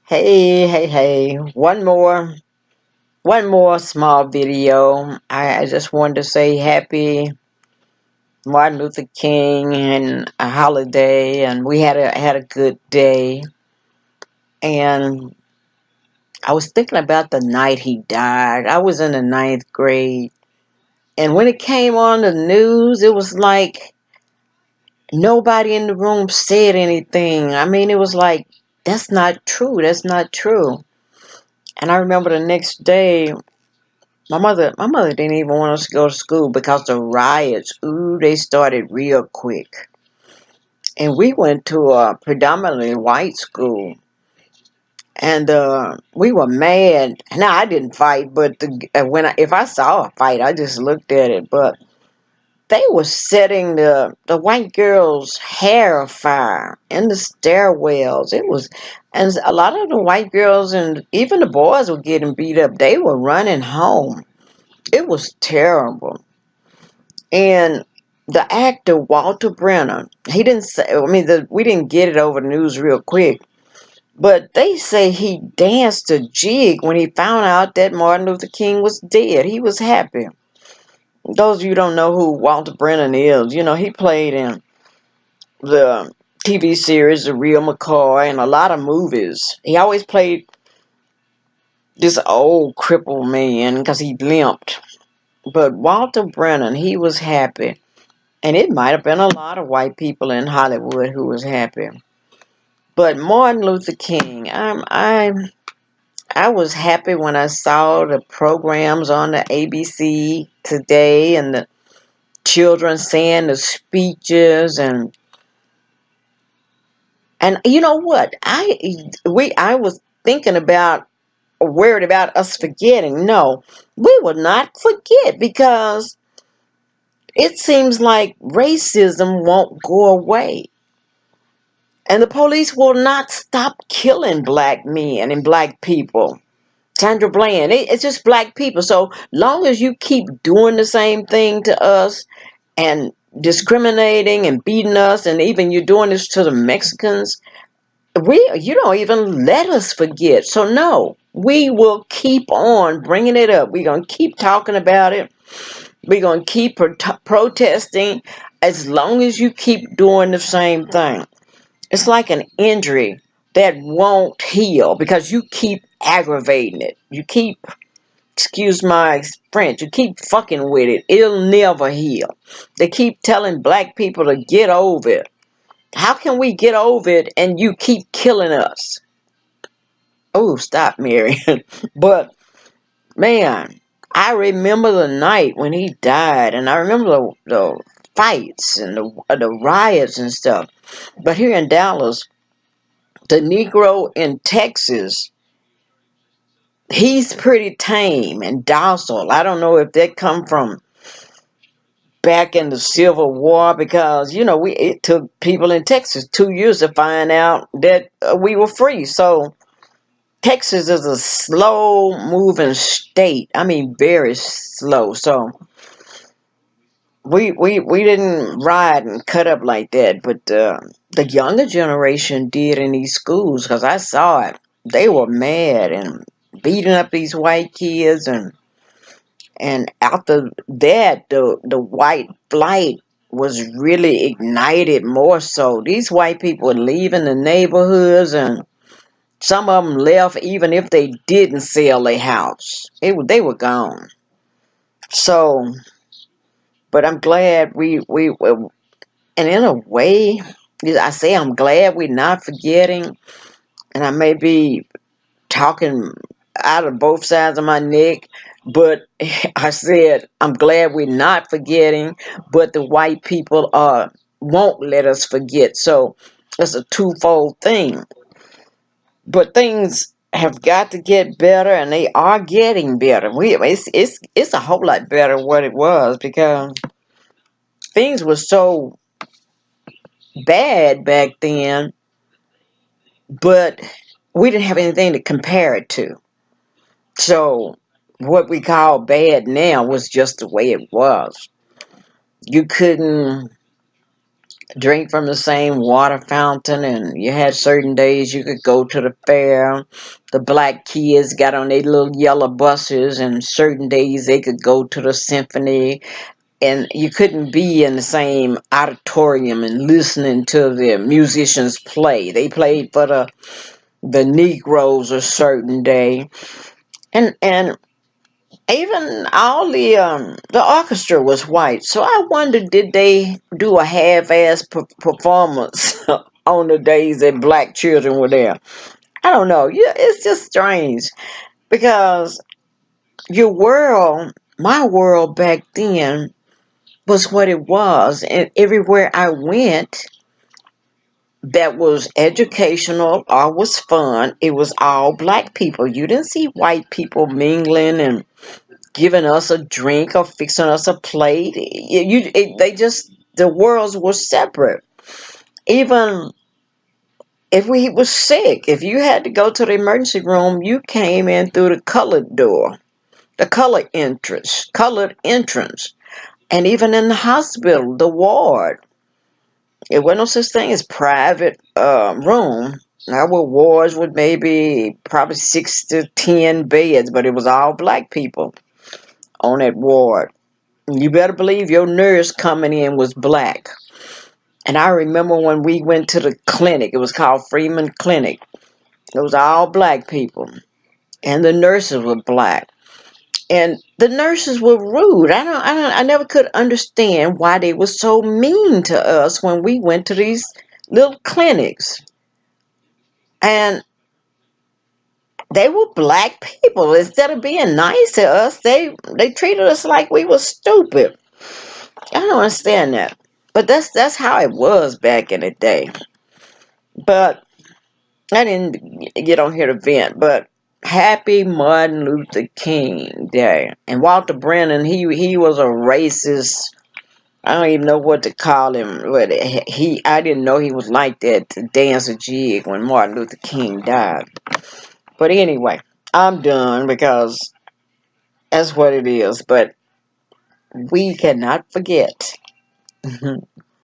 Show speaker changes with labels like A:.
A: Hey. One more small video. I just wanted to say happy Martin Luther King and a holiday, and we had a good day. And I was thinking about the night he died. I was in the ninth grade, and when it came on the news, it was like nobody in the room said anything. I mean, it was like that's not true. That's not true. And I remember the next day. My mother didn't even want us to go to school because the riots, they started real quick. And we went to a predominantly white school. And we were mad. Now, I didn't fight, but if I saw a fight, I just looked at it. But they were setting the white girls' hair afire in the stairwells. And a lot of the white girls and even the boys were getting beat up. They were running home. It was terrible. And the actor Walter Brenner, he didn't say. I mean, we didn't get it over the news real quick, but they say he danced a jig when he found out that Martin Luther King was dead. He was happy. Those of you who don't know who Walter Brennan is, he played in the TV series The Real McCoy and a lot of movies. He always played this old crippled man because he limped. But Walter Brennan, he was happy. And it might have been a lot of white people in Hollywood who was happy. But Martin Luther King, I was happy when I saw the programs on the ABC today and the children saying the speeches and you know what? I was thinking about worried about us forgetting. No, we will not forget because it seems like racism won't go away. And the police will not stop killing black men and black people. Sandra Bland, it's just black people. So long as you keep doing the same thing to us and discriminating and beating us, and even you're doing this to the Mexicans, you don't even let us forget. So no, we will keep on bringing it up. We're gonna keep talking about it. We're gonna keep protesting as long as you keep doing the same thing. It's like an injury that won't heal because you keep aggravating it. You keep, excuse my French, you keep fucking with it. It'll never heal. They keep telling black people to get over it. How can we get over it and you keep killing us? Oh, stop, Mary. But, man, I remember the night when he died, and I remember the fights and the riots and stuff. But here in Dallas, the Negro in Texas, he's pretty tame and docile. I don't know if that come from back in the Civil War because it took people in Texas 2 years to find out that we were free. So Texas is a slow moving state. I mean, very slow. So we didn't ride and cut up like that, but the younger generation did in these schools because I saw it. They were mad and beating up these white kids, and after that, the white flight was really ignited more so. These white people were leaving the neighborhoods, and some of them left even if they didn't sell their house. They were gone. So, but I'm glad and in a way, I say I'm glad we're not forgetting, and I may be talking out of both sides of my neck, but I said I'm glad we're not forgetting, but the white people won't let us forget. So it's a twofold thing. But things have got to get better, and they are getting better. It's a whole lot better what it was because things were so bad back then, but we didn't have anything to compare it to. So what we call bad now was just the way it was. You couldn't drink from the same water fountain, and you had certain days you could go to the fair. The black kids got on their little yellow buses, and certain days they could go to the symphony, and you couldn't be in the same auditorium and listening to the musicians play. They played for the Negroes a certain day, and even all the orchestra was white. So I wondered, did they do a half-ass performance on the days that black children were there? I don't know. Yeah, it's just strange because your world, my world back then was what it was, and everywhere I went that was educational or was fun, it was all black people. You didn't see white people mingling and giving us a drink or fixing us a plate. They just, the worlds were separate. Even if we was sick, if you had to go to the emergency room, you came in through the colored door, the colored entrance. And even in the hospital, the ward, it wasn't no such thing as private room. Our wards would maybe probably 6 to 10 beds, but it was all black people on that ward. You better believe your nurse coming in was black. And I remember when we went to the clinic, it was called Freeman Clinic. It was all black people. And the nurses were black. And the nurses were rude. I never could understand why they were so mean to us when we went to these little clinics. And they were black people. Instead of being nice to us, they treated us like we were stupid. I don't understand that. But that's how it was back in the day. But I didn't get on here to vent, but happy Martin Luther King Day. And Walter Brennan, he was a racist. I don't even know what to call him. But I didn't know he was like that to dance a jig when Martin Luther King died. But anyway, I'm done because that's what it is. But we cannot forget